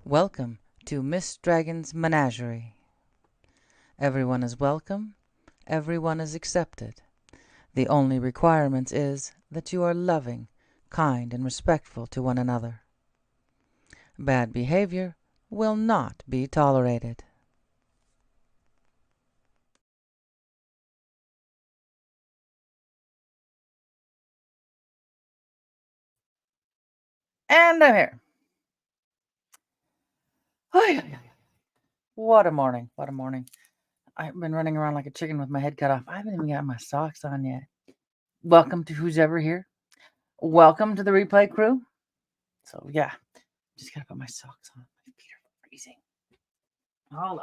Welcome to Miss Dragon's Menagerie. Everyone is welcome, everyone is accepted. The only requirement is that you are loving, kind, and respectful to one another. Bad behavior will not be tolerated. And I'm here. What a morning. What a morning. I've been running around like a chicken with my head cut off. I haven't even got my socks on yet. Welcome to who's ever here. Welcome to the replay crew. So, yeah, just got to put my socks on. My feet are freezing. Hold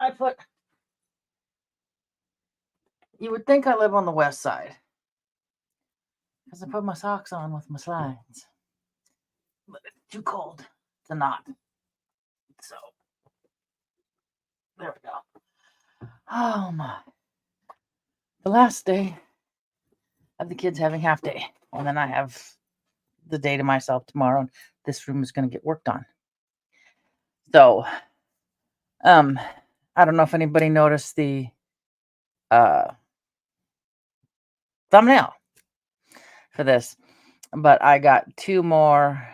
on. You would think I live on the west side because I put my socks on with my slides. But it's too cold to not. So, there we go. Oh my. The last day of the kids having half day. And then I have the day to myself tomorrow. And this room is going to get worked on. So, I don't know if anybody noticed the thumbnail for this, but I got 2 more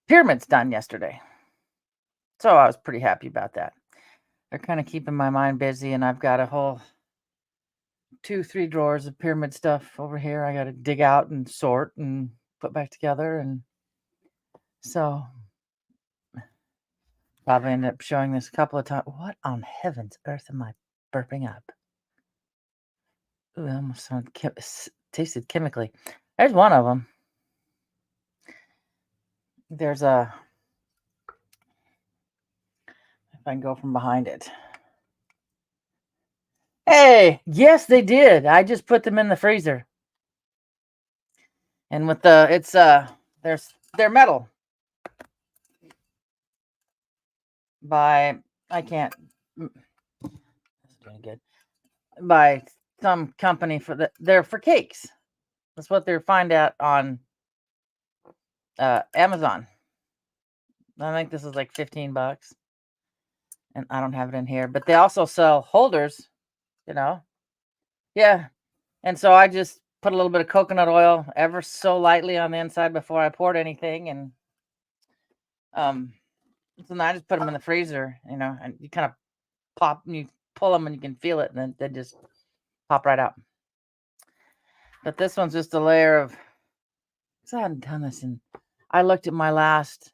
pyramids done yesterday. So I was pretty happy about that. They're kind of keeping my mind busy, and I've got a whole 2-3 drawers of pyramid stuff over here I got to dig out and sort and put back together. And so probably end up showing this a couple of times. What on heaven's earth am I burping up? Ooh, that almost sounded tasted chemically. There's one of them. There's a, if I can go from behind it. Hey, yes, they did. I just put them in the freezer. And with they're metal. I can't. This is doing good. By some company they're for cakes. That's what they're find out on Amazon. I think this is like $15, and I don't have it in here. But they also sell holders, Yeah, and so I just put a little bit of coconut oil ever so lightly on the inside before I poured anything, and so now I just put them in the freezer, and you kind of pop and you pull them and you can feel it, and then they just pop right out. But this one's just a layer of. Because I hadn't done this, and I looked at my last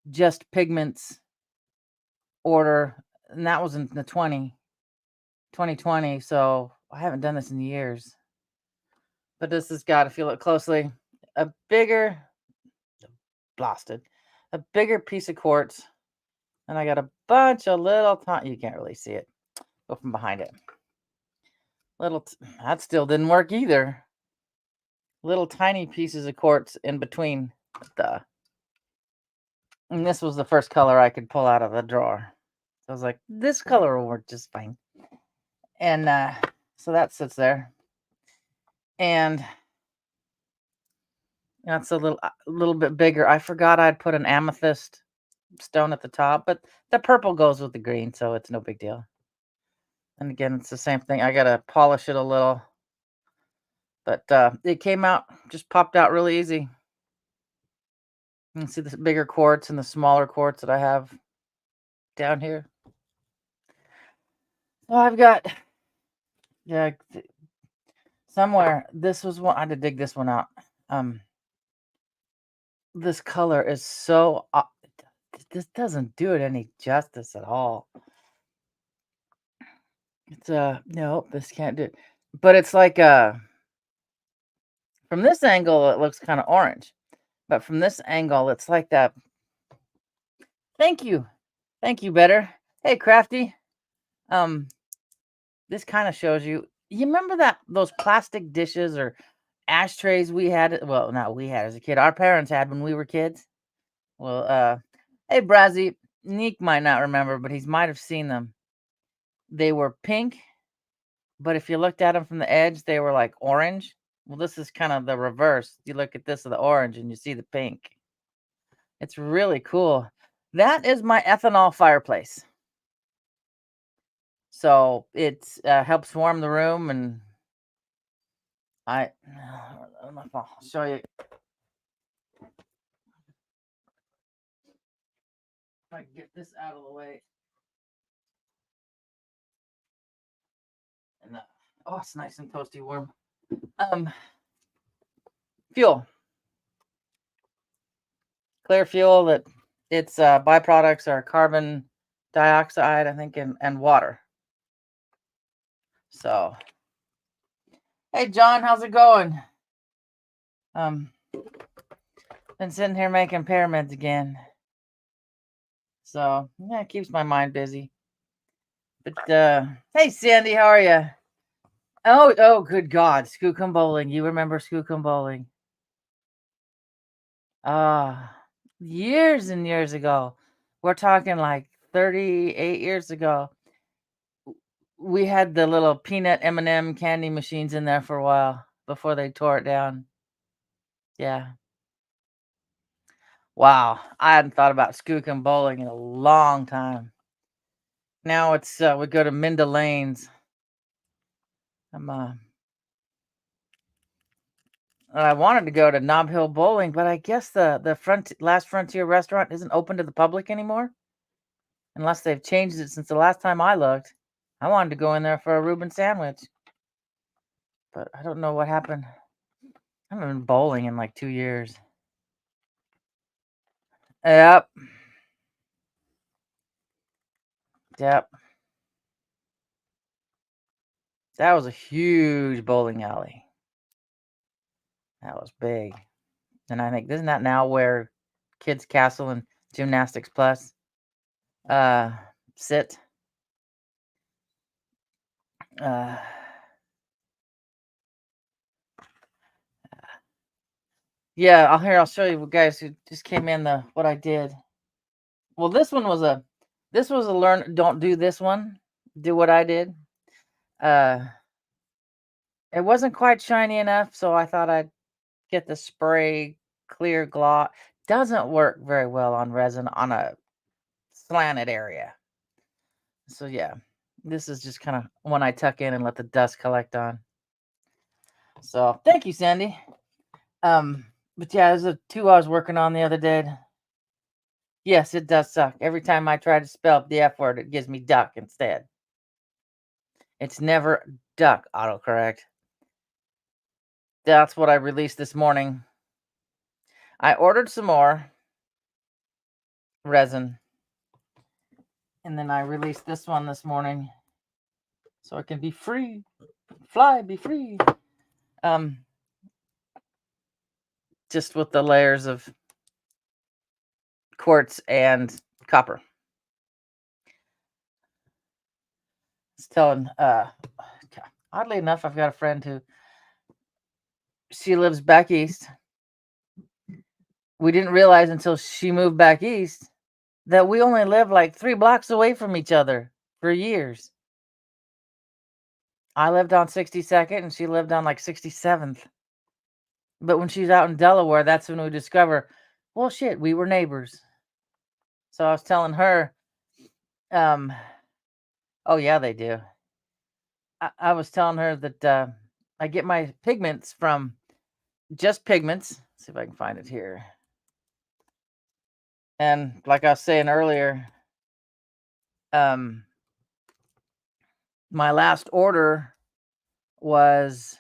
Just Pigments order, and that was in the 2020. So I haven't done this in years. But this has got to feel it closely. A bigger piece of quartz, and I got a bunch of little you can't really see it. Go from behind it. That still didn't work either. Little tiny pieces of quartz in between and this was the first color I could pull out of the drawer. So I was like, this color will work just fine. And so that sits there. And that's a little bit bigger. I forgot I'd put an amethyst stone at the top, but the purple goes with the green, so it's no big deal. And again, it's the same thing. I gotta polish it a little, but it came out, just popped out really easy. You can see the bigger quartz and the smaller quartz that I have down here. Well, I've got, somewhere. This was one I had to dig this one out. This color is so. This doesn't do it any justice at all. It's no, this can't do it. But it's like from this angle it looks kind of orange, but from this angle it's like that. Thank you, better. Hey, Crafty. This kind of shows you. You remember those plastic dishes or ashtrays we had? Well, not we had as a kid. Our parents had when we were kids. Well, hey, Brazzy. Neek might not remember, but he might have seen them. They were pink, but if you looked at them from the edge, they were like orange. Well, this is kind of the reverse. You look at this of the orange and you see the pink. It's really cool. That is my ethanol fireplace. So it helps warm the room, and I don't know if I'll show you. If I can get this out of the way. And oh, it's nice and toasty warm. Fuel, clear fuel. That its byproducts are carbon dioxide, I think, and water. So, hey John, how's it going? Been sitting here making pyramids again. So yeah, it keeps my mind busy. But hey Sandy, how are you? Oh, good God, Skookum Bowling. You remember Skookum Bowling? Ah, years and years ago. We're talking like 38 years ago. We had the little peanut M&M candy machines in there for a while before they tore it down. Yeah. Wow, I hadn't thought about Skookum Bowling in a long time. Now it's we go to Minda Lanes. I wanted to go to Nob Hill Bowling, but I guess the Last Frontier restaurant isn't open to the public anymore, unless they've changed it since the last time I looked. I wanted to go in there for a Reuben sandwich, but I don't know what happened. I haven't been bowling in like 2 years. Yep. Yep. That was a huge bowling alley. That was big. And I think, isn't that now where Kids Castle and Gymnastics Plus sit? Yeah, I'll show you guys who just came in what I did. Well, this was a learn, don't do this one. Do what I did. It wasn't quite shiny enough, so I thought I'd get the spray clear gloss. Doesn't work very well on resin on a slanted area. So yeah, this is just kind of one I tuck in and let the dust collect on. So thank you, Sandy. But yeah, there's a 2 I was working on the other day. Yes, it does suck. Every time I try to spell the F word, it gives me duck instead. It's never duck autocorrect. That's what I released this morning. I ordered some more resin, and then I released this one this morning so it can be free. Fly, be free. Just with the layers of quartz and copper. It's telling oddly enough, I've got a friend who she lives back east. We didn't realize until she moved back east that we only lived like 3 blocks away from each other for years. I lived on 62nd and she lived on like 67th. But when she's out in Delaware, that's when we discover, well, shit, we were neighbors. So I was telling her, oh yeah, they do. I was telling her that I get my pigments from Just Pigments. Let's see if I can find it here. And like I was saying earlier, my last order was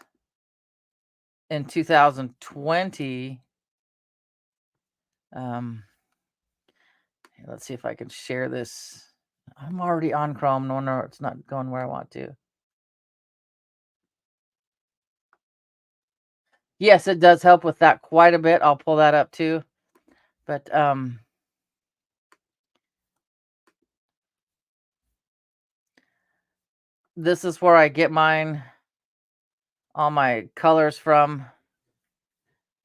in 2020. Let's see if I can share this. I'm already on Chrome. No, it's not going where I want to. Yes, it does help with that quite a bit. I'll pull that up too. But this is where I get all my colors from.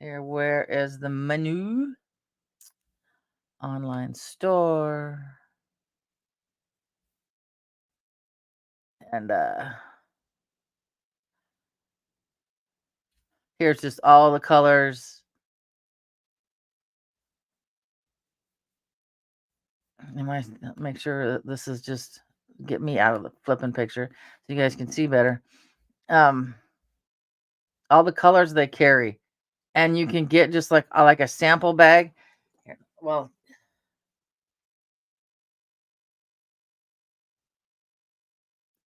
Here, where is the menu? Online store. And Here's just all the colors. Am I make sure that this is just get me out of the flipping picture so you guys can see better. Um, all the colors they carry, and you can get just like a sample bag. Here, well,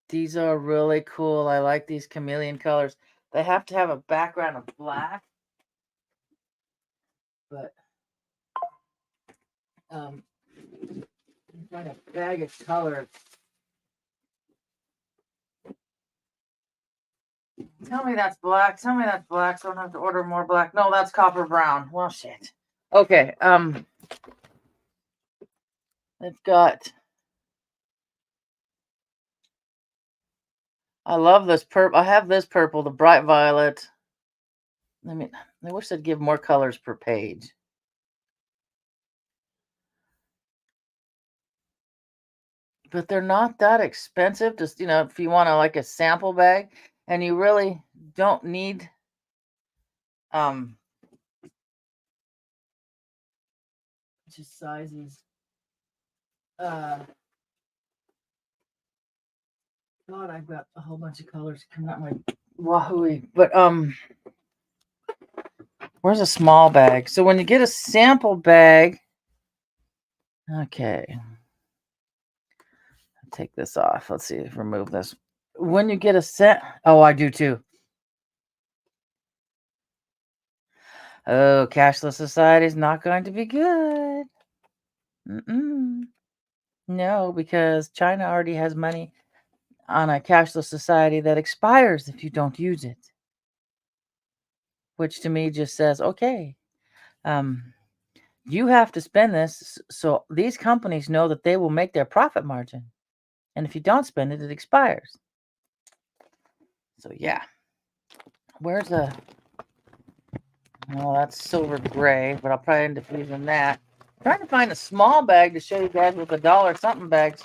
these are really cool. I like these chameleon colors. They have to have a background of black, but um, find a bag of colors. Tell me that's black. Tell me that's black, so I don't have to order more black. No, that's copper brown. Well, shit. Okay. It's got. I love this purple. I have this purple, the bright violet. I wish they'd give more colors per page. But they're not that expensive. Just, if you want like a sample bag and you really don't need um just sizes. God, I've got a whole bunch of colors coming out my wahoo. But where's a small bag? So when you get a sample bag, okay. I'll take this off. Let's see, remove this. When you get a set, oh, I do too. Oh, cashless society is not going to be good. Mm-mm. No, because China already has money on a cashless society that expires if you don't use it. Which to me just says, okay, you have to spend this so these companies know that they will make their profit margin. And if you don't spend it, it expires. So yeah. Where's a well, that's silver gray, but I'll probably end up using that. I'm trying to find a small bag to show you guys what the dollar something bags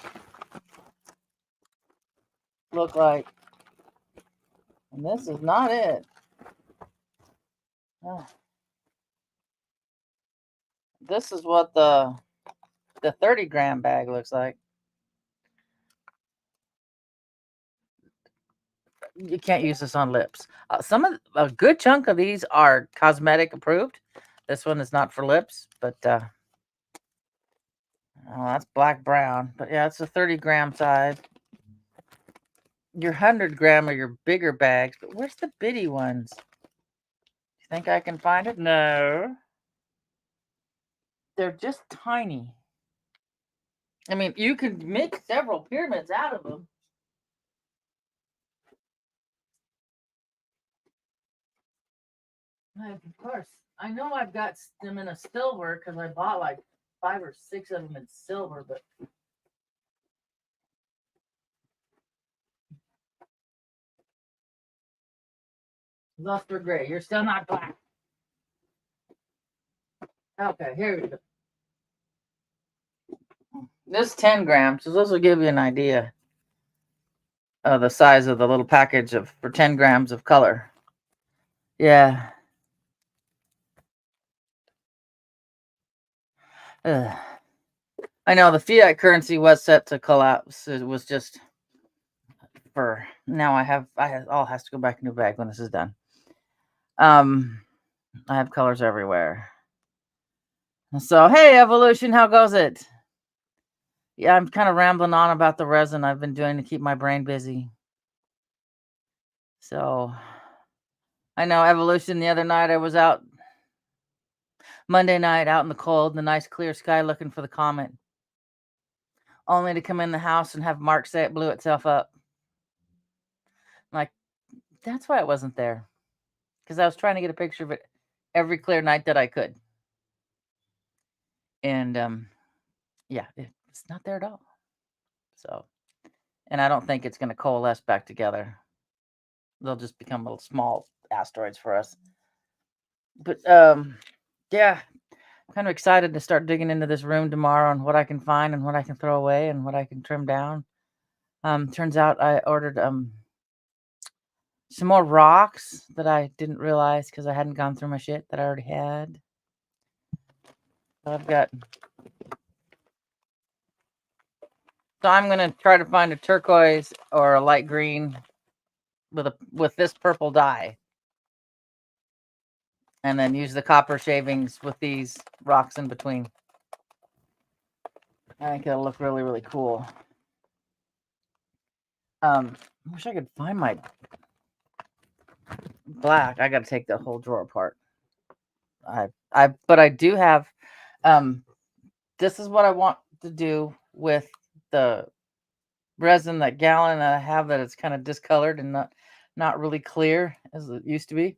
look like. And this is not it. Oh. This is what the 30-gram bag looks like. You can't use this on lips. A good chunk of these are cosmetic approved. This one is not for lips, but oh, that's black brown. But yeah, it's a 30-gram size. Your 100-gram are your bigger bags, but where's the bitty ones? You think I can find it? No. They're just tiny. I mean, you could make several pyramids out of them. Of course. I know I've got them in a silver because I bought like 5 or 6 of them in silver, but luster gray. You're still not black. Okay, here we go. This 10 grams, so this will give you an idea of the size of the little package for 10 grams of color. Yeah. Ugh. I know the fiat currency was set to collapse. It was just for now. All has to go back in the bag when this is done. I have colors everywhere. So hey, evolution, how goes it? Yeah, I'm kind of rambling on about the resin I've been doing to keep my brain busy. So I know evolution. The other night I was out Monday night out in the cold, in the nice clear sky, looking for the comet, only to come in the house and have Mark say it blew itself up. I'm like, that's why it wasn't there, because I was trying to get a picture of it every clear night that I could, and yeah, it's not there at all. So, and I don't think it's going to coalesce back together. They'll just become little small asteroids for us. But yeah, I'm kind of excited to start digging into this room tomorrow and what I can find and what I can throw away and what I can trim down. Turns out I ordered some more rocks that I didn't realize because I hadn't gone through my shit that I already had. So I've got. So I'm gonna try to find a turquoise or a light green with this purple dye, and then use the copper shavings with these rocks in between. I think it'll look really, really cool. I wish I could find my black. I got to take the whole drawer apart. But I do have. This is what I want to do with the resin, that gallon that I have, that it's kind of discolored and not really clear as it used to be.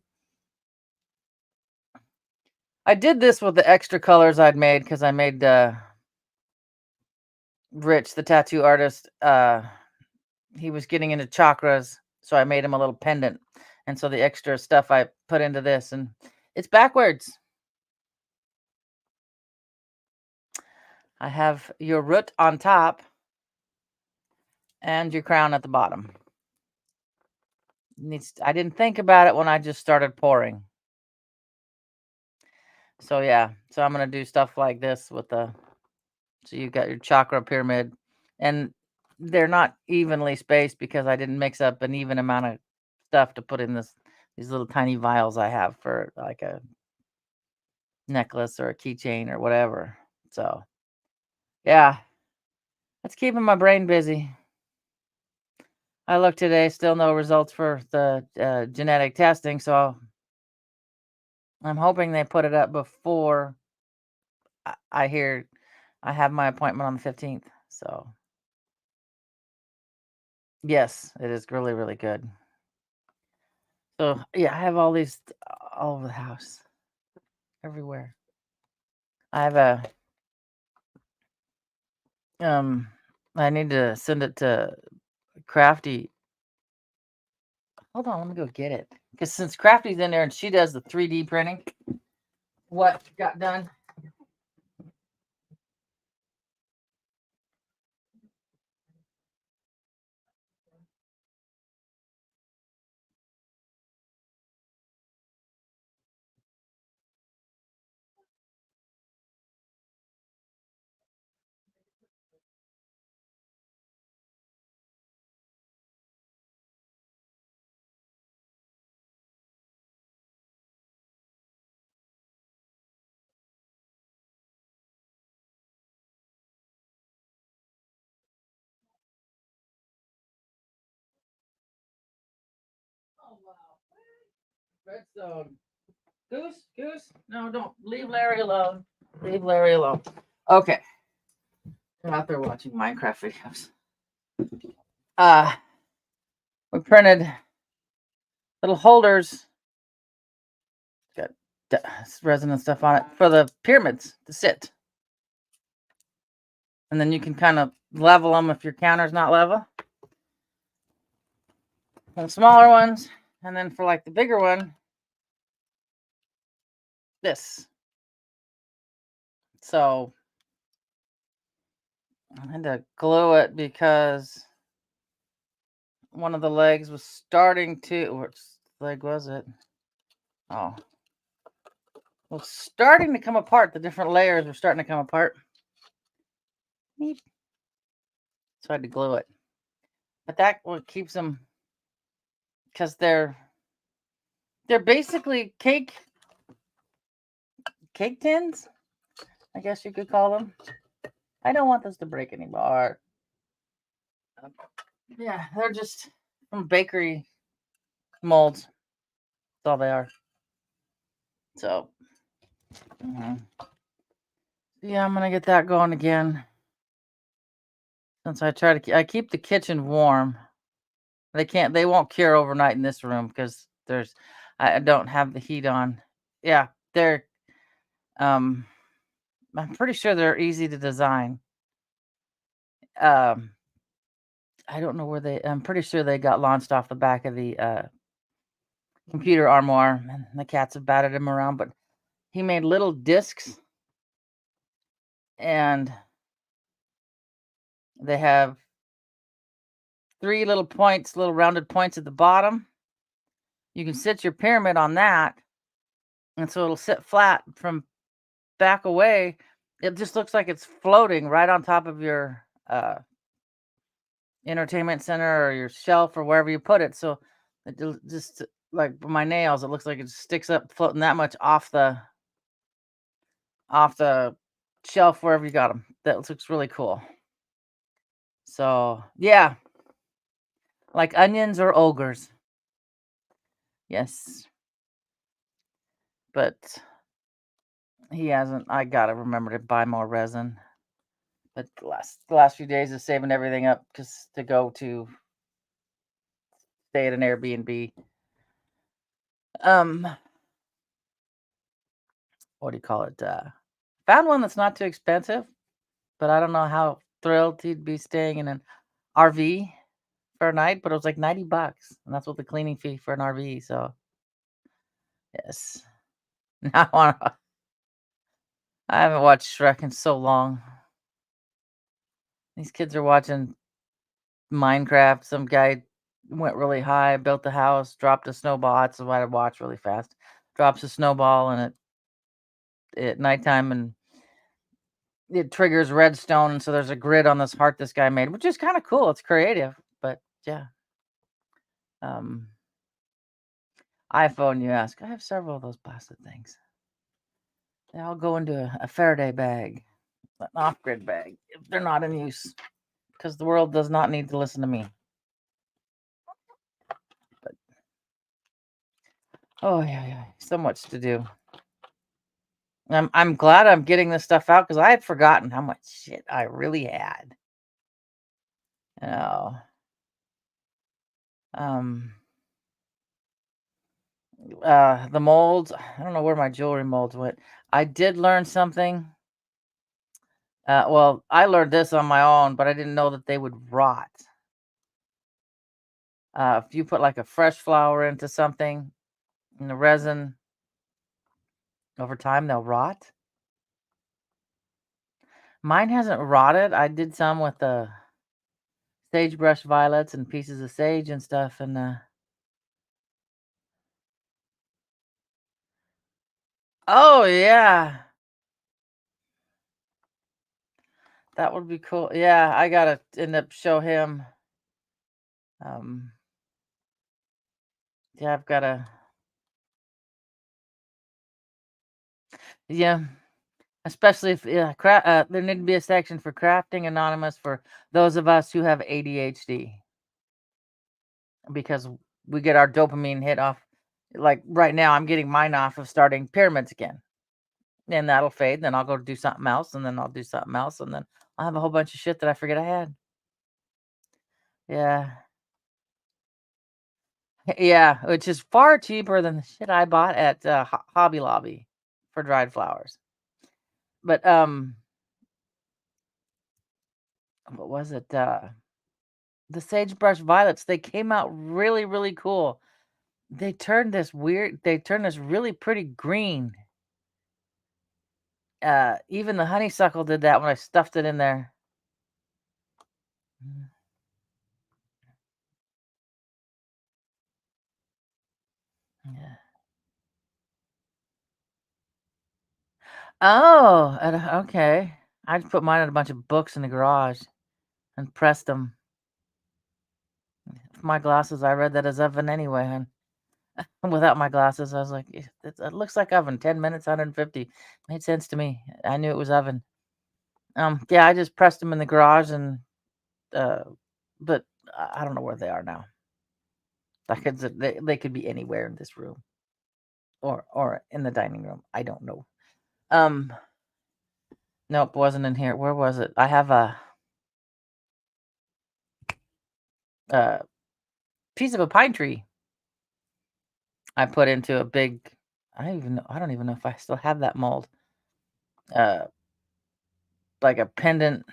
I did this with the extra colors I'd made because I made Rich, the tattoo artist. He was getting into chakras, so I made him a little pendant, and so the extra stuff I put into this, and it's backwards. I have your root on top and your crown at the bottom. I didn't think about it when I just started pouring. So yeah, so I'm gonna do stuff like this with the. So you got your chakra pyramid, and they're not evenly spaced because I didn't mix up an even amount of stuff to put in these little tiny vials I have for like a necklace or a keychain or whatever. So yeah, that's keeping my brain busy. I looked today, still no results for the genetic testing, so I'm hoping they put it up before I hear I have my appointment on the 15th. So yes, it is really, really good. So yeah, I have all these all over the house, everywhere. I have um I need to send it to Crafty. Hold on, let me go get it. Because since Crafty's in there and she does the 3D printing, what got done? Oh wow. Redstone. Goose. No, don't leave Larry alone. Leave Larry alone. Okay. They're out there watching Minecraft videos. We printed little holders, got resin and stuff on it for the pyramids to sit. And then you can kind of level them if your counter's not level. And smaller ones. And then for like the bigger one, this. So I had to glue it because one of the legs was starting to. Which leg was it? Oh. Well, it's starting to come apart. The different layers were starting to come apart. Neat. So I had to glue it. But that what keeps them, because they're basically cake tins, I guess you could call them. I don't want this to break anymore. Yeah, they're just from bakery molds. That's all they are. So, yeah, I'm gonna get that going again. Since I keep the kitchen warm. They won't cure overnight in this room because I don't have the heat on. Yeah, um, I'm pretty sure they're easy to design. Um, I don't know where I'm pretty sure they got launched off the back of the computer armoire, and the cats have batted him around. But he made little discs, and they have three little points, little rounded points at the bottom, You can sit your pyramid on that, and so it'll sit flat from back away. It just looks like it's floating right on top of your entertainment center or your shelf or wherever you put it. So just like my nails, it looks like it sticks up floating that much off the shelf wherever you got them. That looks really cool. So yeah, like onions or ogres. Yes, but he hasn't. I gotta remember to buy more resin. But the last few days of saving everything up just to go to stay at an Airbnb. Um, what do you call it? Found one that's not too expensive, but I don't know how thrilled he'd be staying in an RV for a night. But it was like $90, and that's what the cleaning fee for an RV. So yes, I want. I haven't watched Shrek in so long. These kids are watching Minecraft. Some guy went really high, built a house, dropped a snowball. That's what I watch really fast. Drops a snowball and it at nighttime and it triggers redstone. And so there's a grid on this heart this guy made, which is kind of cool. It's creative, but yeah. Um, iPhone, you ask. I have several of those blasted things. They all go into a Faraday bag, an off-grid bag, if they're not in use, because the world does not need to listen to me. But oh yeah, so much to do. I'm glad I'm getting this stuff out because I had forgotten how much shit I really had. Oh, um, the molds. I don't know where my jewelry molds went. I did learn something. Well, I learned this on my own, but I didn't know that they would rot. If you put like a fresh flower into something in the resin, over time they'll rot. Mine hasn't rotted. I did some with the sagebrush violets and pieces of sage and stuff, and oh yeah, that would be cool. Yeah, I gotta end up show him. Um, yeah, I've gotta. Yeah, especially if there need to be a section for crafting anonymous for those of us who have ADHD because we get our dopamine hit off. Like right now, I'm getting mine off of starting pyramids again, and that'll fade. Then I'll go do something else, and then I'll do something else, and then I'll have a whole bunch of shit that I forget I had. Yeah, yeah, which is far cheaper than the shit I bought at Hobby Lobby for dried flowers. But what was it? The sagebrush violets. They came out really, really cool. They turned this really pretty green. Even the honeysuckle did that when I stuffed it in there. Mm, yeah. Oh, okay. I just put mine in a bunch of books in the garage and pressed them. My glasses, I read that as oven anyway, and without my glasses, I was like, it looks like oven. 10 minutes, 150. Made sense to me. I knew it was oven. Yeah, I just pressed them in the garage and uh, but I don't know where they are now. Like they could be anywhere in this room or in the dining room. I don't know. Um, nope, wasn't in here. Where was it? I have a piece of a pine tree I put into a big. I don't even know if I still have that mold. Uh, like a pendant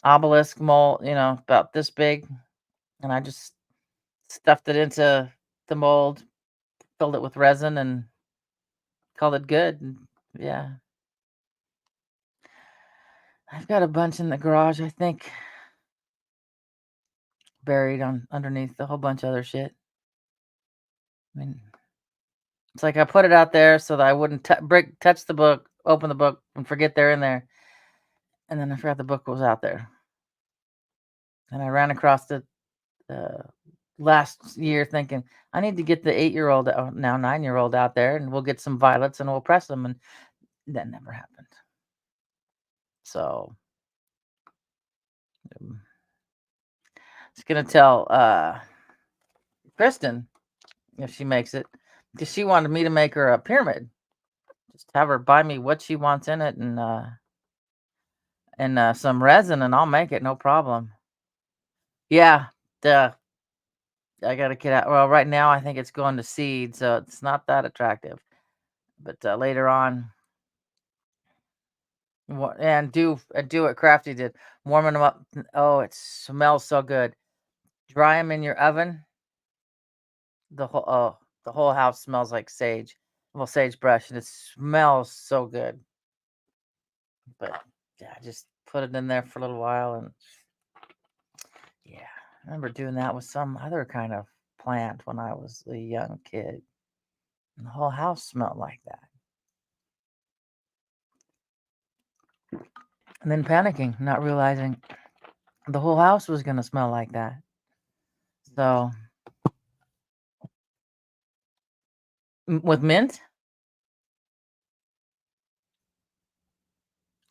obelisk mold, about this big, and I just stuffed it into the mold, filled it with resin, and called it good. And yeah, I've got a bunch in the garage. I think buried on underneath a whole bunch of other shit. I mean, it's like I put it out there so that I wouldn't touch the book, open the book, and forget they're in there. And then I forgot the book was out there. And I ran across it uh, last year thinking, I need to get the 8-year-old, now 9-year-old out there, and we'll get some violets and we'll press them. And that never happened. So um, it's going to tell Kristen if she makes it, because she wanted me to make her a pyramid. Just have her buy me what she wants in it and some resin, and I'll make it, no problem. Yeah, the I gotta get out. Well, right now I think it's going to seed, so it's not that attractive. But later on, and do what Crafty did, warming them up. Oh, it smells so good. Dry them in your oven. The whole house smells like sage. Well, sagebrush, and it smells so good. But yeah, just put it in there for a little while, and yeah, I remember doing that with some other kind of plant when I was a young kid. And the whole house smelled like that. And then panicking, not realizing the whole house was going to smell like that. So, with mint,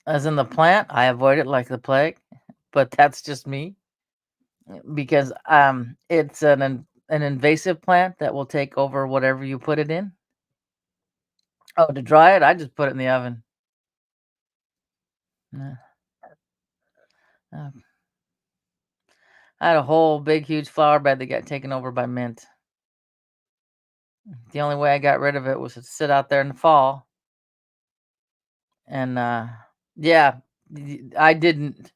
as in the plant, I avoid it like the plague, but that's just me because it's an invasive plant that will take over whatever you put it in. Oh, to dry it, I just put it in the oven. Yeah. Uh, I had a whole big, huge flower bed that got taken over by mint. The only way I got rid of it was to sit out there in the fall. And yeah, I didn't.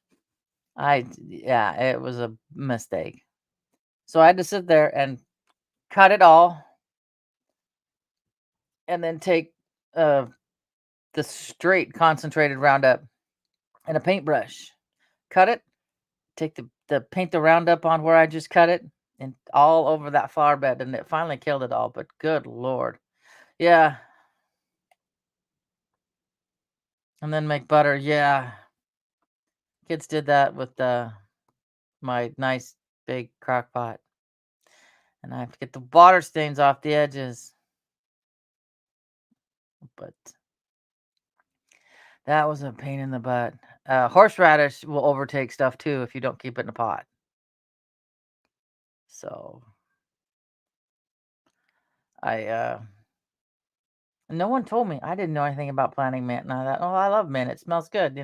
Yeah, it was a mistake. So I had to sit there and cut it all and then take uh, the straight concentrated Roundup and a paintbrush. Cut it, take the paint the Roundup on where I just cut it and all over that flower bed, and it finally killed it all. But good Lord. Yeah. And then make butter. Yeah. Kids did that with my nice big crock pot. And I have to get the water stains off the edges. But that was a pain in the butt. Horseradish will overtake stuff too if you don't keep it in a pot. So I no one told me. I didn't know anything about planting mint, and I thought, oh, I love mint. It smells good.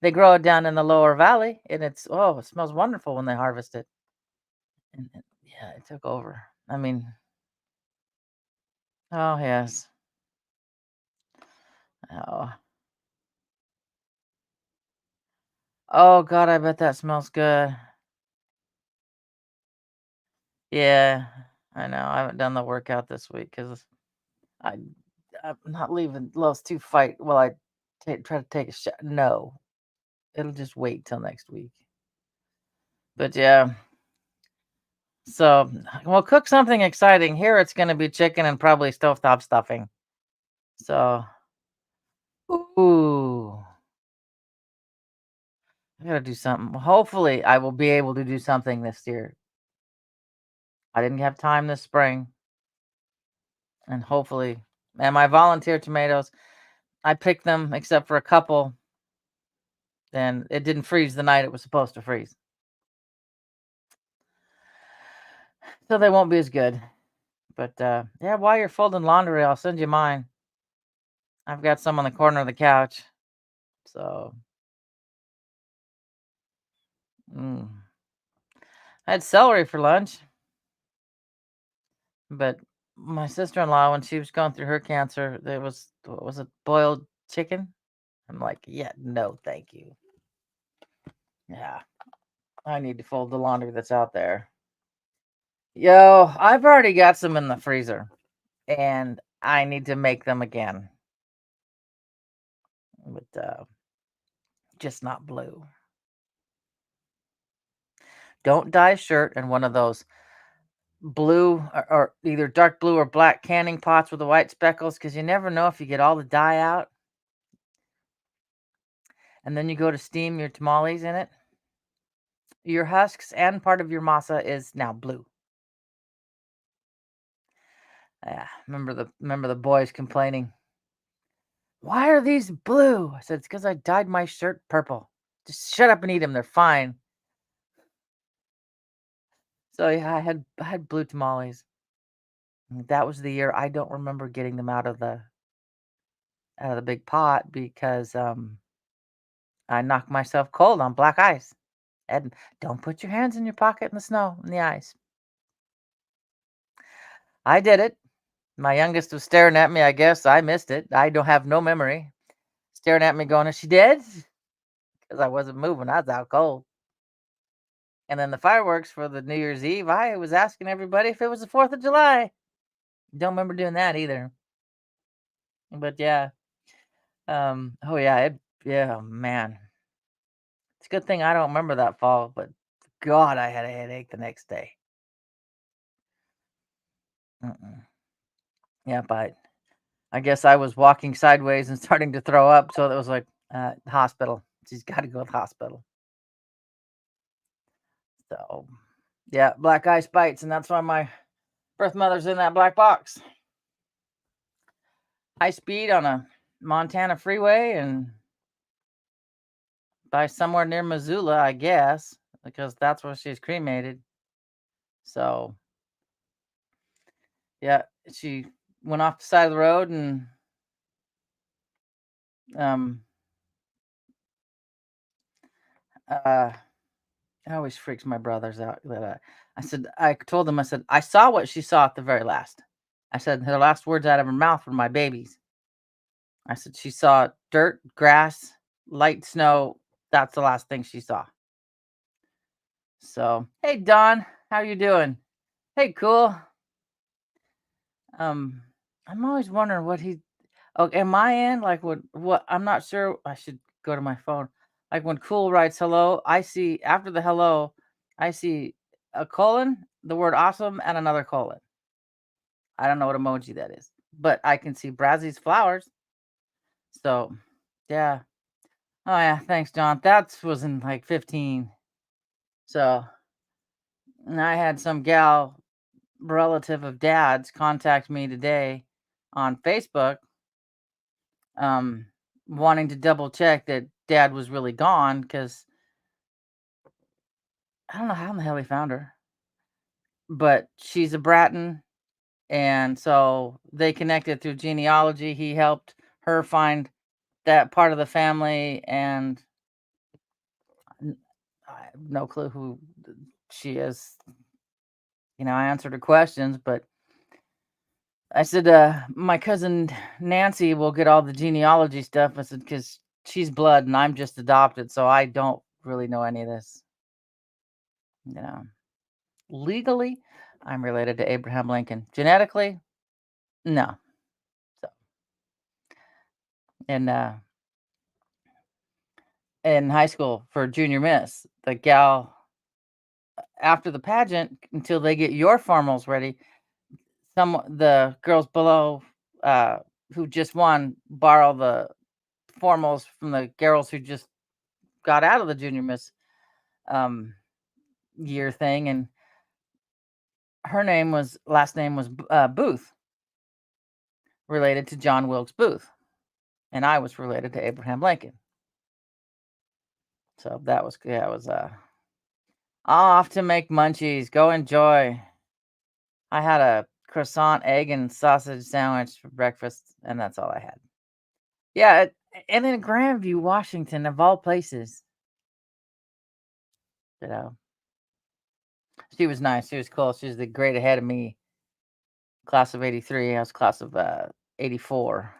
They grow it down in the lower valley, and it smells wonderful when they harvest it. And yeah, it took over. I mean, oh yes, oh, oh God, I bet that smells good. Yeah, I know. I haven't done the workout this week because I I'm not leaving Love's to fight while I try to take a shot. No, it'll just wait till next week. But yeah, so we'll cook something exciting. Here it's going to be chicken and probably stovetop stuffing. So, ooh, I gotta do something. Hopefully, I will be able to do something this year. I didn't have time this spring, and hopefully, and my volunteer tomatoes, I picked them except for a couple, and it didn't freeze the night it was supposed to freeze. So they won't be as good. But yeah, while you're folding laundry, I'll send you mine. I've got some on the corner of the couch. So mm. I had celery for lunch, but my sister-in-law, when she was going through her cancer, there was what was it, boiled chicken? I'm like, yeah, no, thank you. Yeah, I need to fold the laundry that's out there. Yo, I've already got some in the freezer, and I need to make them again, but just not blue. Don't dye a shirt in one of those blue or either dark blue or black canning pots with the white speckles because you never know if you get all the dye out. And then you go to steam your tamales in it. Your husks and part of your masa is now blue. Yeah, remember the boys complaining. Why are these blue? I said it's because I dyed my shirt purple. Just shut up and eat them. They're fine. So yeah, I had blue tamales. That was the year I don't remember getting them out of the big pot because I knocked myself cold on black ice. And don't put your hands in your pocket in the snow, in the ice. I did it. My youngest was staring at me, I guess. I missed it. I don't have no memory. Staring at me going, "Is she dead?" Because I wasn't moving. I was out cold. And then the fireworks for the New Year's Eve, I was asking everybody if it was the 4th of July. Don't remember doing that either. But yeah. Oh yeah, yeah, man. It's a good thing I don't remember that fall, but God, I had a headache the next day. Mm-mm. Yeah, but I guess I was walking sideways and starting to throw up, so it was like, hospital. She's got to go to the hospital. So, yeah, black ice bites, and that's why my birth mother's in that black box. High speed on a Montana freeway and by somewhere near Missoula, I guess, because that's where she's cremated. So, yeah, she went off the side of the road and um uh it always freaks my brothers out. I told them, I said, I saw what she saw at the very last. I said, her last words out of her mouth were my babies. I said, she saw dirt, grass, light snow. That's the last thing she saw. So, hey, Don, how you doing? Hey, cool. Um, I'm always wondering what he. Oh, am I in? Like, what? I'm not sure. I should go to my phone. Like when Cool writes hello, I see after the hello, I see a colon, the word awesome, and another colon. I don't know what emoji that is, but I can see Brazzy's flowers. So, yeah. Oh yeah, thanks, John. That was in like 15. So, and I had some gal relative of dad's contact me today on Facebook, um, wanting to double check that dad was really gone because I don't know how in the hell he found her, but she's a Bratton, and so they connected through genealogy. He helped her find that part of the family, and I have no clue who she is. I answered her questions, but I said, my cousin Nancy will get all the genealogy stuff. I said, because she's blood and I'm just adopted, so I don't really know any of this. You know, legally, I'm related to Abraham Lincoln. Genetically, no. So, and in high school for junior miss, the gal after the pageant until they get your formals ready, the girls below uh, who just won borrow the formals from the girls who just got out of the junior miss um, year thing, and her last name was Booth, related to John Wilkes Booth, and I was related to Abraham Lincoln. So that was yeah, it was off to make munchies. Go enjoy. I had a croissant, egg, and sausage sandwich for breakfast, and that's all I had. Yeah, and in Grandview, Washington, of all places, you know, she was nice. She was cool. She was the grade ahead of me, class of '83. I was class of '84.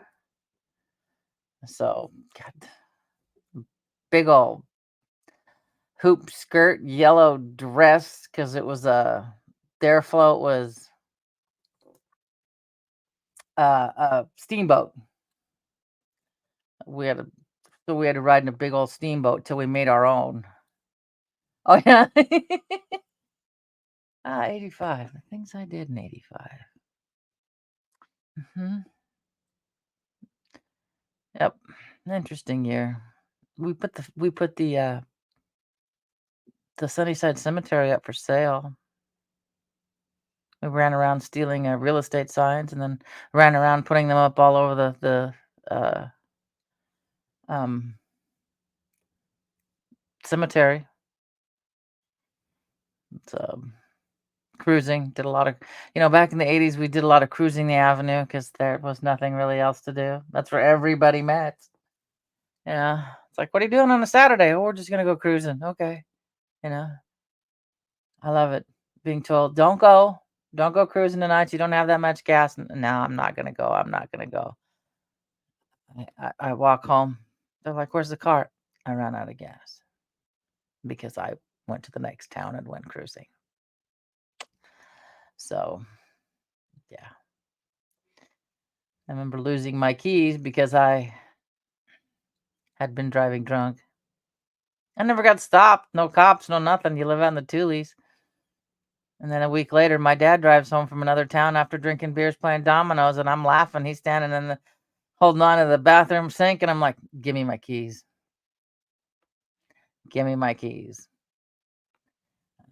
So, God, big old hoop skirt, yellow dress, because it was their float was a steamboat. We had a so we had to ride in a big old steamboat till we made our own. Oh yeah. Ah, 85. The things I did in 85. Hmm. Yep. Interesting year. We put the Sunnyside Cemetery up for sale. We ran around stealing real estate signs, and then ran around putting them up all over the um, cemetery. So cruising, did a lot of, back in the 80s, we did a lot of cruising the avenue because there was nothing really else to do. That's where everybody met. Yeah. It's like, what are you doing on a Saturday? Oh, we're just gonna go cruising. Okay. You know, I love it. Being told, don't go cruising tonight. You don't have that much gas. No, I'm not gonna go. I'm not gonna go. I walk home. They're like, where's the car? I ran out of gas because I went to the next town and went cruising. So yeah. I remember losing my keys because I had been driving drunk. I never got stopped. No cops, no nothing. You live out in the Tulies. And then a week later, my dad drives home from another town after drinking beers, playing dominoes, and I'm laughing. He's standing holding on to the bathroom sink, and I'm like, "Give me my keys. Give me my keys."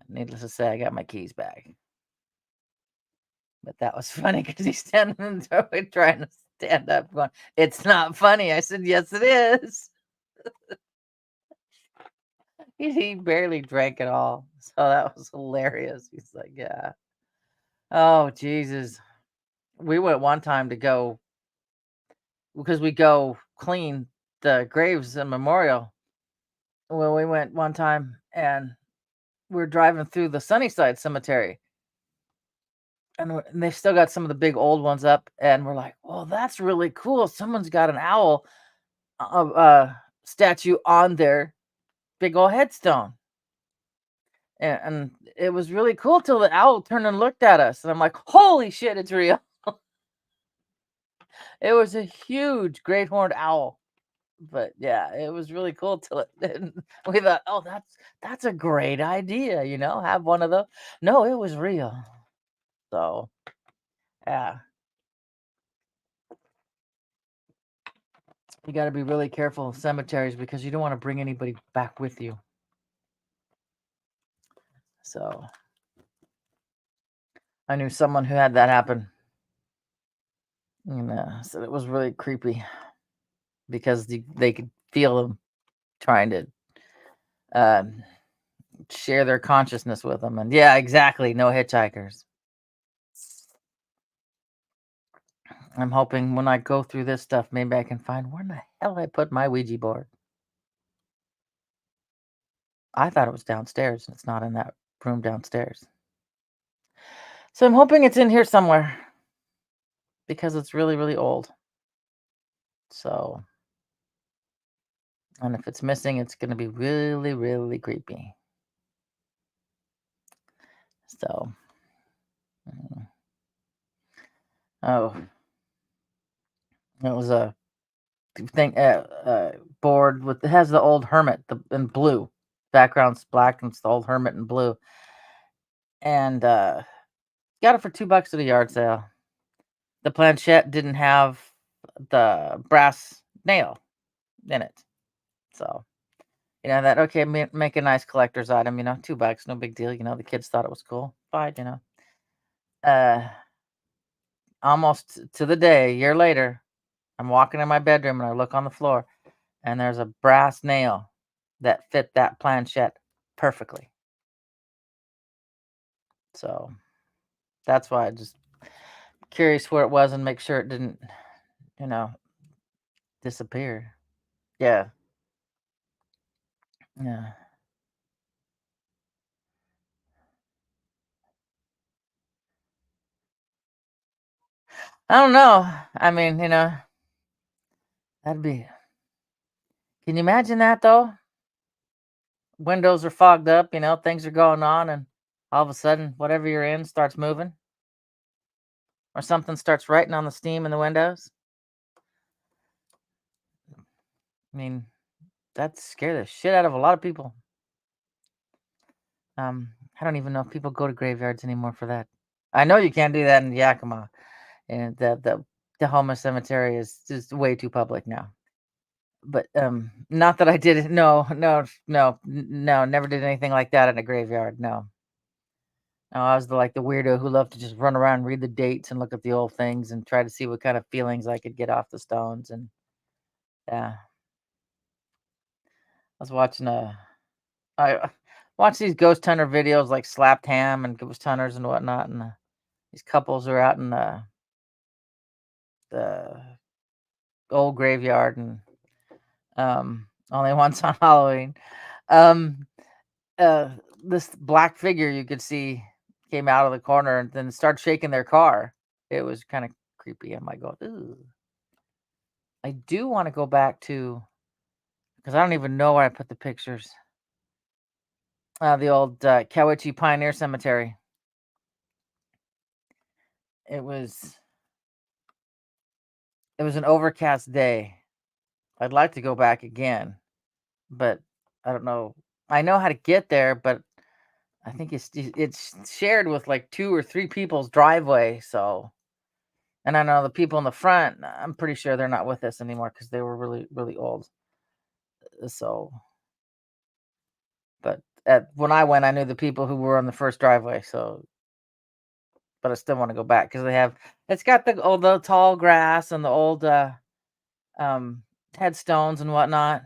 Needless to say, I got my keys back. But that was funny because he's standing in the doorway trying to stand up, going, "It's not funny." I said, "Yes, it is." He barely drank at all, so that was hilarious. He's like, "Yeah." Oh, Jesus. We went one time to go because we go clean the graves and memorial. Well, we went one time and we're driving through the Sunnyside Cemetery, and they've still got some of the big old ones up, and we're like, "Well, that's really cool. Someone's got an owl statue on their big old headstone." And it was really cool till the owl turned and looked at us, and I'm like, "Holy shit, it's real." It was a huge great horned owl. But yeah, it was really cool till it and we thought, "Oh, that's a great idea, have one of those." No, it was real. So, yeah, you gotta be really careful of cemeteries because you don't wanna bring anybody back with you. So, I knew someone who had that happen, and, said it was really creepy because they could feel them trying to, um, share their consciousness with them, and yeah, exactly, no hitchhikers. I'm hoping when I go through this stuff, maybe I can find where in the hell I put my Ouija board. I thought it was downstairs, and it's not in that room downstairs. So I'm hoping it's in here somewhere because it's really, really old. So, and if it's missing, it's going to be really, really creepy. So, mm, oh, it was a thing, board with it has the old hermit in blue. Background's black, and it's the old hermit in blue. And got it for $2 at a yard sale. The planchette didn't have the brass nail in it. So, that okay, make a nice collector's item, $2, no big deal. The kids thought it was cool. Fine. Uh, almost to the day, a year later, I'm walking in my bedroom and I look on the floor and there's a brass nail that fit that planchette perfectly. So that's why I just curious where it was and make sure it didn't, you know, disappear. Yeah. Yeah. I don't know. I mean, that'd be, can you imagine that though? Windows are fogged up, things are going on, and all of a sudden, whatever you're in starts moving, or something starts writing on the steam in the windows. I mean, that scare the shit out of a lot of people. I don't even know if people go to graveyards anymore for that. I know you can't do that in Yakima, and the Houma Cemetery is just way too public now. But, not that I did it. No, no, no, never did anything like that in a graveyard, no. No, I was the weirdo who loved to just run around, read the dates, and look at the old things, and try to see what kind of feelings I could get off the stones, and yeah. I was watching, I watch these ghost hunter videos like Slapped Ham and Ghost Hunters and whatnot, and, these couples are out in the old graveyard and, only once on Halloween. Um uh, this black figure you could see came out of the corner and then started shaking their car. It was kind of creepy. I'm like, going, ooh. I do want to go back to because I don't even know where I put the pictures. The old Cowiche Pioneer Cemetery. It was it was an overcast day. I'd like to go back again, but I don't know. I know how to get there, but I think it's shared with like two or three people's driveway. So and I know the people in the front, I'm pretty sure they're not with us anymore because they were really, really old. So, but when I went, I knew the people who were on the first driveway. So, but I still want to go back because it's got the tall grass and the old um, headstones and whatnot.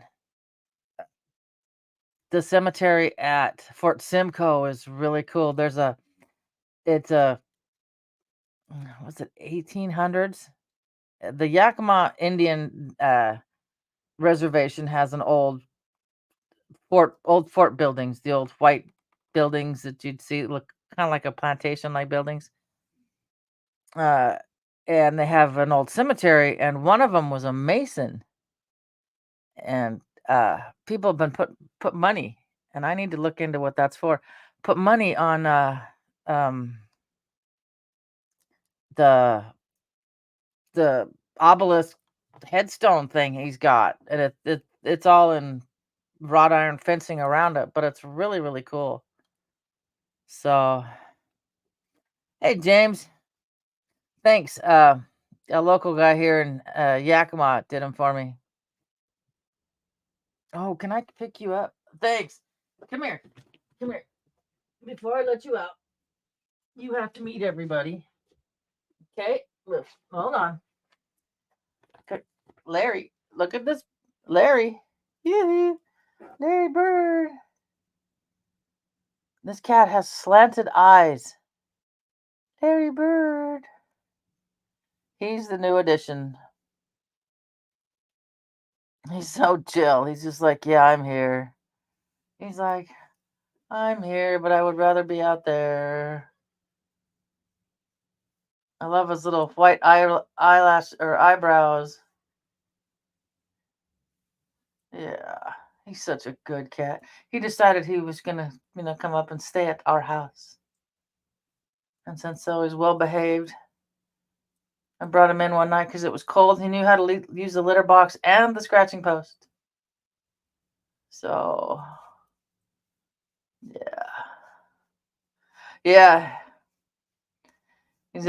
The cemetery at Fort Simcoe is really cool. It's a, what's it, 1800s? The Yakima Indian reservation has an old fort buildings, the old white buildings that you'd see look kind of like a plantation like buildings. Uh, and they have an old cemetery, and one of them was a mason. And people have been put money, and I need to look into what that's for. Put money on um, the the obelisk headstone thing he's got, and it's all in wrought iron fencing around it, but it's really really cool. So, hey James, thanks. A local guy here in Yakima did them for me. Oh, can I pick you up? Thanks. Come here. Come here. Before I let you out, you have to meet everybody. Okay? Hold on. Okay. Larry, look at this. Larry. Yoo-hoo. Larry Bird. This cat has slanted eyes. Larry Bird. He's the new addition. He's so chill. He's just like, yeah, I'm here. He's like, I'm here, but I would rather be out there. I love his little white eyelash or eyebrows. Yeah, he's such a good cat. He decided he was gonna, come up and stay at our house. And since so he's well behaved, I brought him in one night because it was cold. He knew how to use the litter box and the scratching post. So, yeah, yeah, he's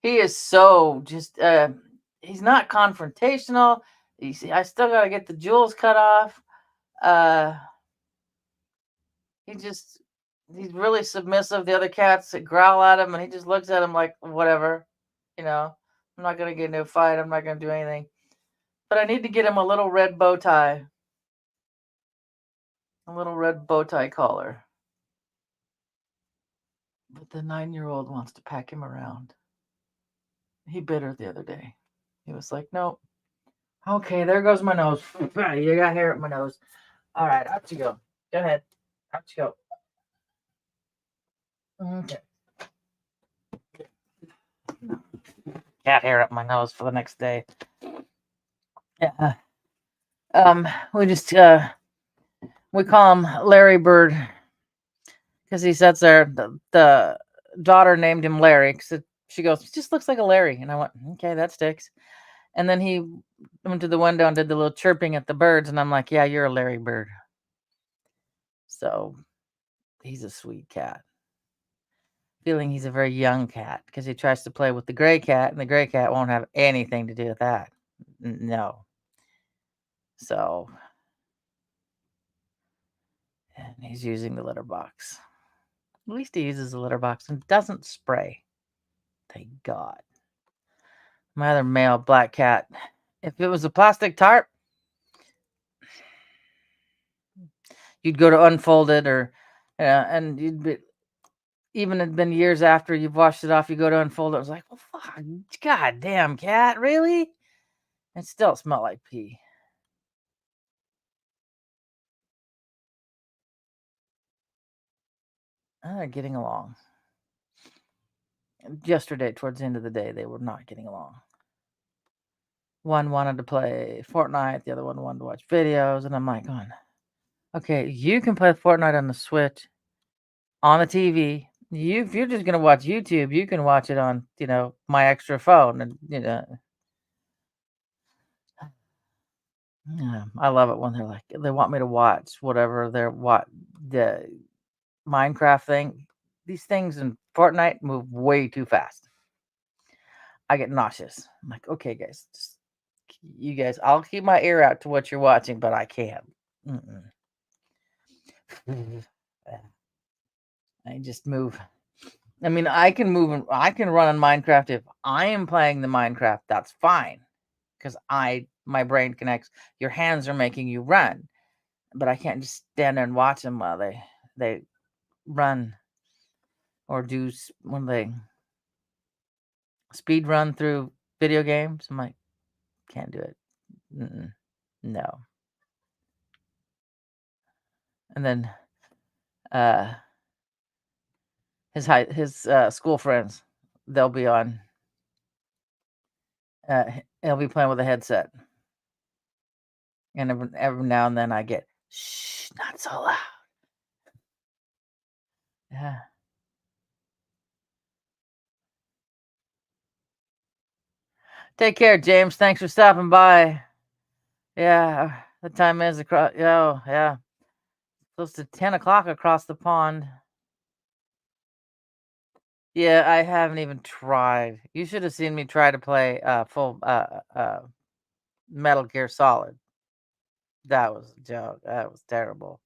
he is so just he's not confrontational. I still gotta get the jewels cut off. Uh, he just he's really submissive. The other cats that growl at him, and he just looks at him like whatever, you know. I'm not gonna get into a fight. I'm not gonna do anything. But I need to get him a little red bow tie, a little red bow tie collar. But the 9-year-old wants to pack him around. He bit her the other day. He was like, "Nope." Okay, there goes my nose. You got hair at my nose. All right, out you go. Go ahead. Out you go. Okay. Cat hair up my nose for the next day. Yeah. We just we call him Larry Bird because he sits there. The daughter named him Larry because she goes, he just looks like a Larry, and I went, okay, that sticks. And then he went to the window and did the little chirping at the birds, and I'm like, yeah, you're a Larry Bird. So He's a sweet cat. Feeling he's a very young cat because he tries to play with the gray cat, and the gray cat won't have anything to do with that. No. So, and he's using the litter box. At least he uses the litter box and doesn't spray. Thank God. My other male black cat, if it was a plastic tarp, you'd go to unfold it, or and you'd be, even it'd been years after you've washed it off, you go to unfold it. It was like, well, fuck, goddamn cat, really? It still smelled like pee. Getting along. Yesterday, towards the end of the day, they were not getting along. One wanted to play Fortnite, the other one wanted to watch videos, and I'm like, going, okay, you can play Fortnite on the Switch, on the TV. If you're just gonna watch YouTube, you can watch it on, my extra phone, and yeah, I love it when they're like, they want me to watch whatever the Minecraft thing. These things in Fortnite move way too fast. I get nauseous. I'm like, okay, guys, you guys, I'll keep my ear out to what you're watching, but I can't. I just move. I mean, I can move and I can run on Minecraft if I am playing the Minecraft. That's fine, because my brain connects. Your hands are making you run, but I can't just stand there and watch them while they run or when they speed run through video games. I'm like, can't do it. No. And then his school friends, they'll be on. He'll be playing with a headset, and every now and then I get, shh, not so loud. Yeah. Take care, James. Thanks for stopping by. Yeah, the time is across. Yeah, close to 10 o'clock across the pond. Yeah, I haven't even tried. You should have seen me try to play full Metal Gear Solid. That was a joke. That was terrible.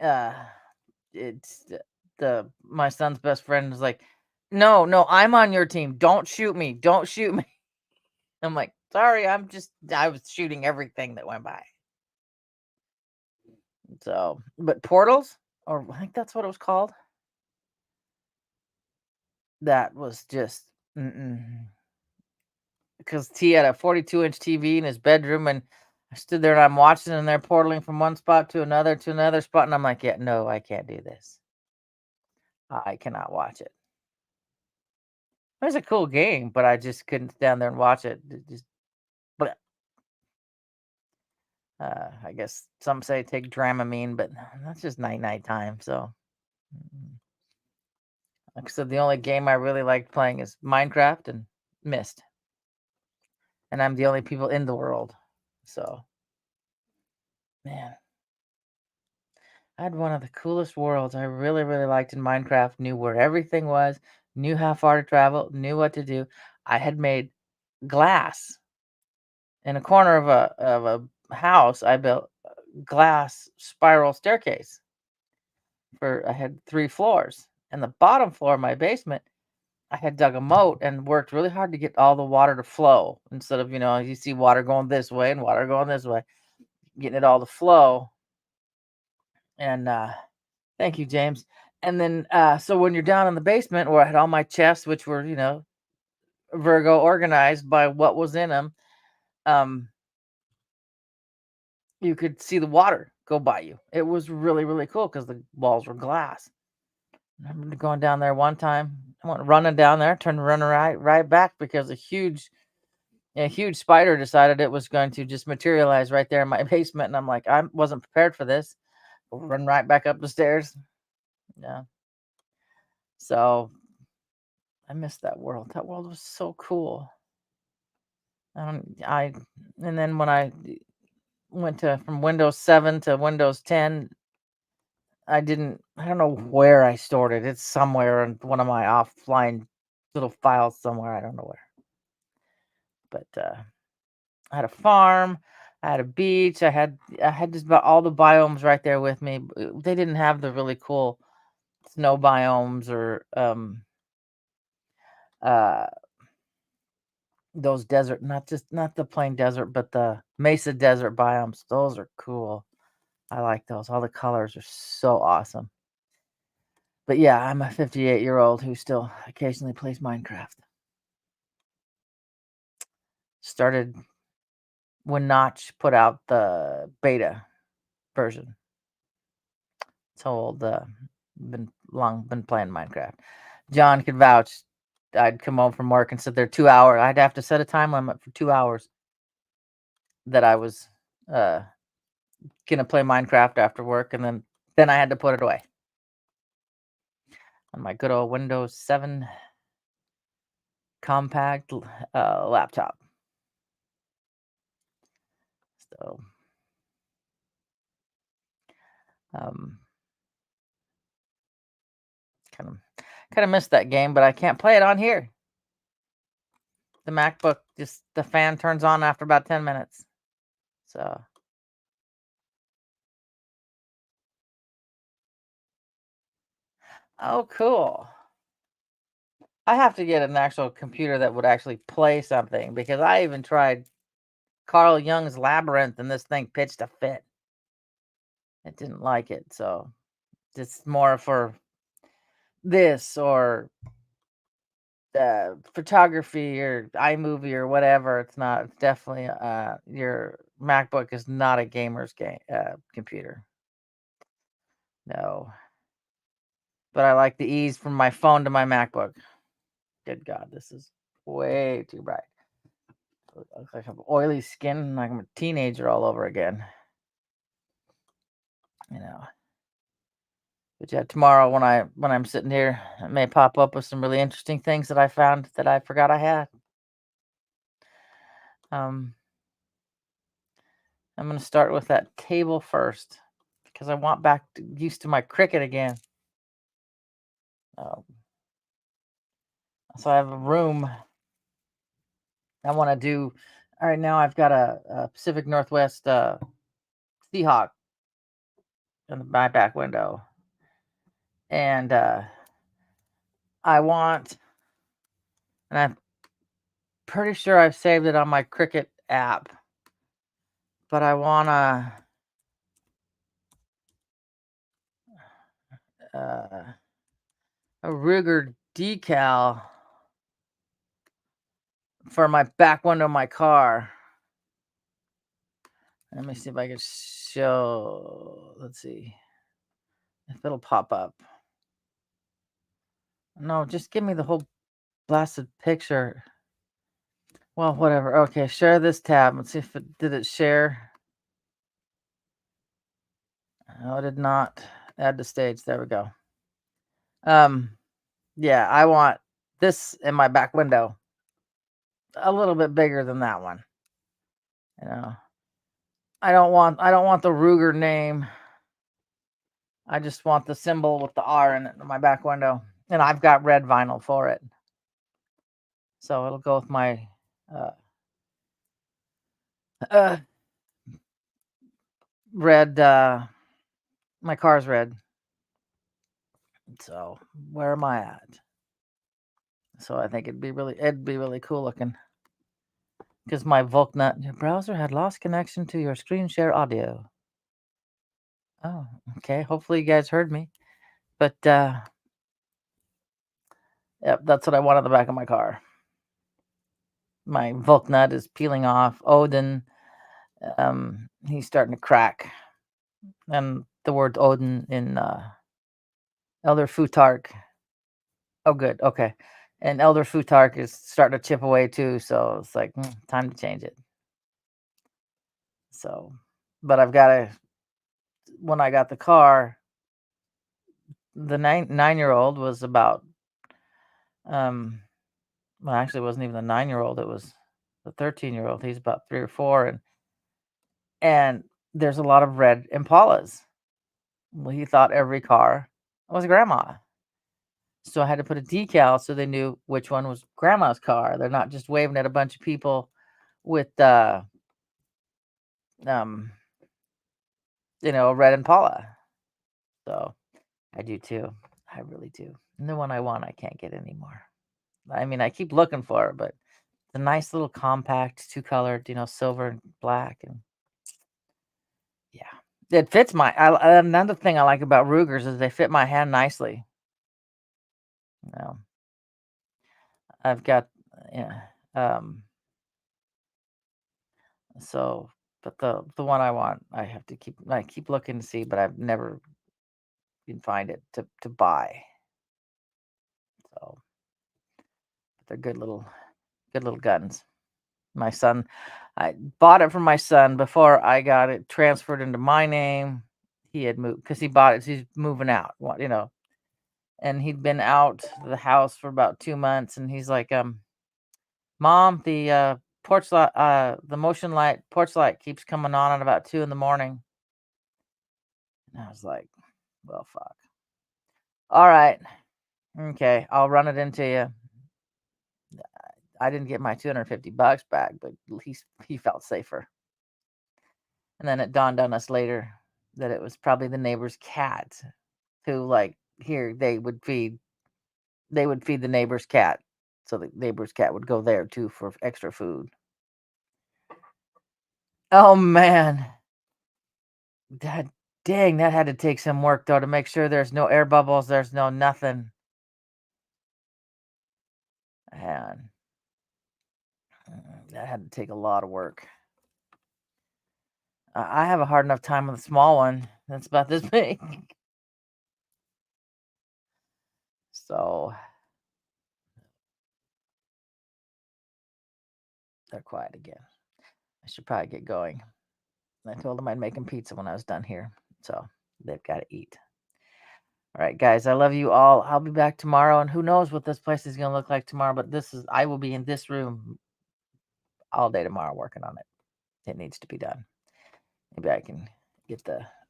Uh, it's my son's best friend was like, no, no, I'm on your team. Don't shoot me. Don't shoot me. I'm like, sorry, I was shooting everything that went by. So, but Portals, or I think that's what it was called. That was just because T had a 42-inch TV in his bedroom, and I stood there and I'm watching, and they're portaling from one spot to another spot, and I'm like, yeah, no, I can't do this. I cannot watch it. It was a cool game, but I just couldn't stand there and watch it. But I guess some say take Dramamine, but that's just night time. So, like I said, the only game I really liked playing is Minecraft and Myst, and I'm the only people in the world. So, man, I had one of the coolest worlds. I really, really liked in Minecraft. Knew where everything was, knew how far to travel, knew what to do. I had made glass in a corner of a house. I built a glass spiral staircase. I had 3 floors. And the bottom floor of my basement, I had dug a moat and worked really hard to get all the water to flow instead of, you see water going this way and water going this way, getting it all to flow. And thank you, James. And then so when you're down in the basement where I had all my chests, which were, Virgo organized by what was in them, you could see the water go by you. It was really, really cool because the walls were glass. I remember going down there one time. I went running down there, turned running right back because a huge spider decided it was going to just materialize right there in my basement, and I'm like, I wasn't prepared for this. Run right back up the stairs. Yeah. So I missed that world. That world was so cool. I and then when I went from Windows 7 to Windows 10, I don't know where I stored it. It's somewhere in one of my offline little files somewhere. I don't know where. But I had a farm, I had a beach, I had just about all the biomes right there with me. They didn't have the really cool snow biomes or uh those desert, not the plain desert, but the mesa desert biomes. Those are cool. I like those. All the colors are so awesome. But yeah, I'm a 58-year-old who still occasionally plays Minecraft. Started when Notch put out the beta version. So old. Been playing Minecraft. John could vouch. I'd come home from work and sit there 2 hours. I'd have to set a time limit for 2 hours that I was uh, gonna play Minecraft after work, and then I had to put it away on my good old Windows 7 compact laptop. So um, kind of kind of missed that game, but I can't play it on here. The MacBook, just the fan turns on after about 10 minutes. So oh, cool. I have to get an actual computer that would actually play something because I even tried Carl Jung's Labyrinth and this thing pitched a fit. It didn't like it, so it's more for this or photography or iMovie or whatever. It's not. It's definitely your MacBook is not a gamer's game computer. No, but I like the ease from my phone to my MacBook. Good God, this is way too bright. Looks like I have oily skin, like I'm a teenager all over again. You know. But yeah, tomorrow when I'm sitting here, I may pop up with some really interesting things that I found that I forgot I had. Um, I'm gonna start with that table first because I want used to my cricket again. Um, so I have a room I want to do. All right, now I've got a Pacific Northwest Seahawk in my back window, and I want, and I'm pretty sure I've saved it on my Cricket app, but I want uh, a Ruger decal for my back window of my car. Let me see if I can show. Let's see if it'll pop up. No, just give me the whole blasted picture. Well, whatever. Okay, share this tab. Let's see if it did it share. No, it did not. Add to stage. There we go. Yeah, I want this in my back window. A little bit bigger than that one. You know. I don't want the Ruger name. I just want the symbol with the R in it in my back window. And I've got red vinyl for it. So it'll go with my uh uh red my car's red. So where am I at? So I think it'd be really cool looking. Because my VolkNut, your browser had lost connection to your screen share audio. Oh, okay. Hopefully you guys heard me. But yep, that's what I want on the back of my car. My VolkNut is peeling off. Odin, he's starting to crack. And the word Odin in Elder Futark. Oh, good. Okay. And Elder Futark is starting to chip away too. So it's like, time to change it. So, but when I got the car, the 9-year-old was about, um, well, actually, it wasn't even the 9-year-old. It was the 13-year-old. He's about 3 or 4. And there's a lot of red Impalas. Well, he thought every car was Grandma. So I had to put a decal so they knew which one was Grandma's car. They're not just waving at a bunch of people with, um, a red Impala. So I do too. I really do. And the one I want, I can't get anymore. I mean, I keep looking for it, but the nice little compact, two-colored, silver and black, and yeah, it fits another thing I like about Rugers is they fit my hand nicely. You know, I've got, yeah, so, but the one I want, I keep looking to see, but I've never can find it to buy. So, but they're good little guns. My son, I bought it from my son before I got it transferred into my name. He had moved because he bought it. He's moving out, and he'd been out of the house for about 2 months, and he's like, Mom, the porch light, the motion light, porch light keeps coming on at about 2 in the morning. And I was like, well, fuck. All right. Okay. I'll run it into you. I didn't get my $250 back, but at least he felt safer. And then it dawned on us later that it was probably the neighbor's cat who, here, they would feed the neighbor's cat. So the neighbor's cat would go there too for extra food. Oh, man. That had to take some work, though, to make sure there's no air bubbles, there's no nothing. And that had to take a lot of work. I have a hard enough time with a small one that's about this big. So they're quiet again. I should probably get going. I told them I'd make them pizza when I was done here. So they've got to eat. All right, guys, I love you all. I'll be back tomorrow, and who knows what this place is going to look like tomorrow, but I will be in this room all day tomorrow working on it. It needs to be done. Maybe I can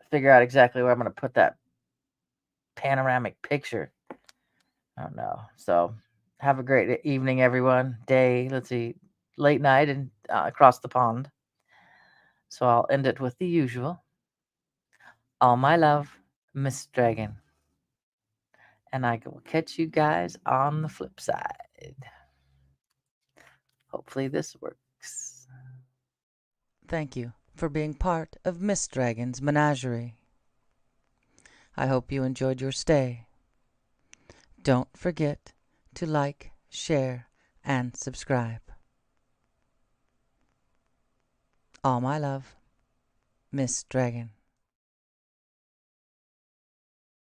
figure out exactly where I'm going to put that panoramic picture. I don't know. So have a great evening, everyone. Day, let's see, late night and across the pond. So I'll end it with the usual. All my love, Miss Dragon. And I will catch you guys on the flip side. Hopefully this works. Thank you for being part of Miss Dragon's menagerie. I hope you enjoyed your stay. Don't forget to like, share, and subscribe. All my love, Miss Dragon.